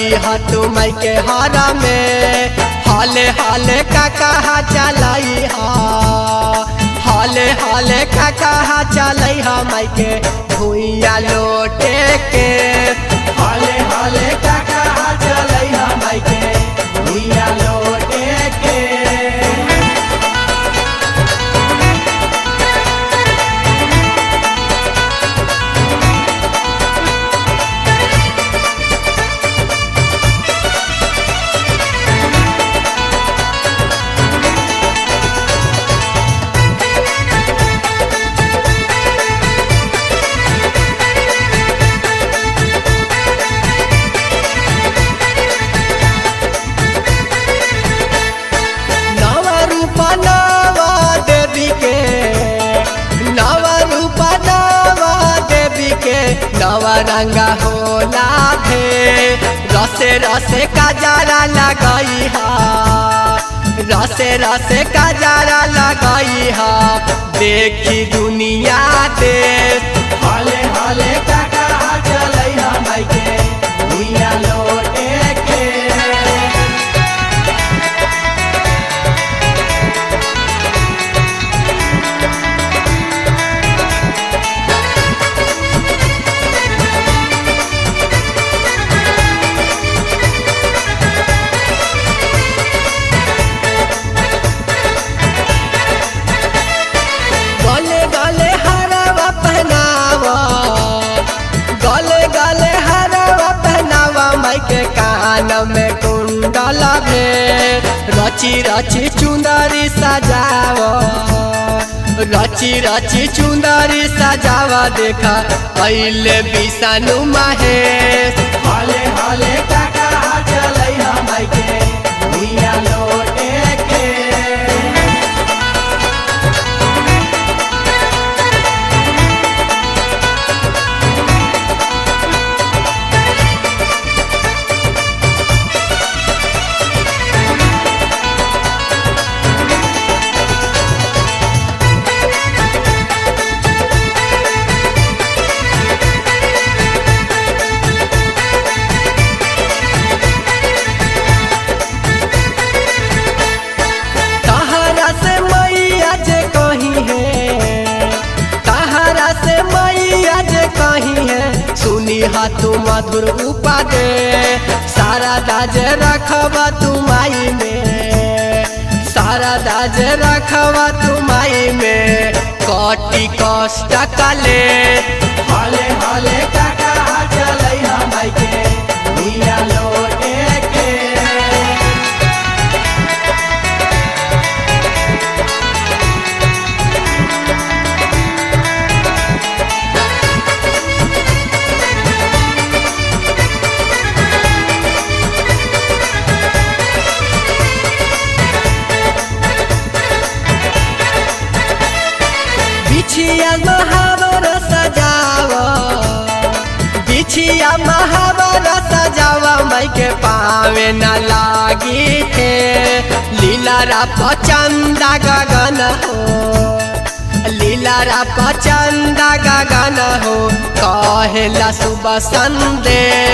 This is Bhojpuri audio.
चलई ह तू माई के हरा में हाले हाले काका चलई ह हाले हाले काका चलई ह माई के भुइया लोटे के हाले हाले काका चलई ह माई के भुइया लोटे के। नवा रंगा होला भे रसे रसे काजरा लगई हा रसे रसे काजरा लगई हा देखी दुनिया दे हाले हाले काका चलई हा माई के भुइया लोटे के। के कान में कुंडल भे रची रची चुंदरी सजाव रची रची चुंदरी सजाव देखा अइले विष्णु महेश हाले हाले काका चलई ह माई के भुइया लोटे के। सुनी हा तू मधुर उपादे सारा दाज रखबा तू माई में सारा दाज रखबा तू माई में कटी कष्ट कले हाले हाले काका चलई ह माई के भुइया लोटे के। बिछिया महावर सजाव बिछिया महावर सजाव माई के पावे न लागी थे लीला पचंदा गगन हो लीला पचंदा गगन हो कहेला सुबह संदेश।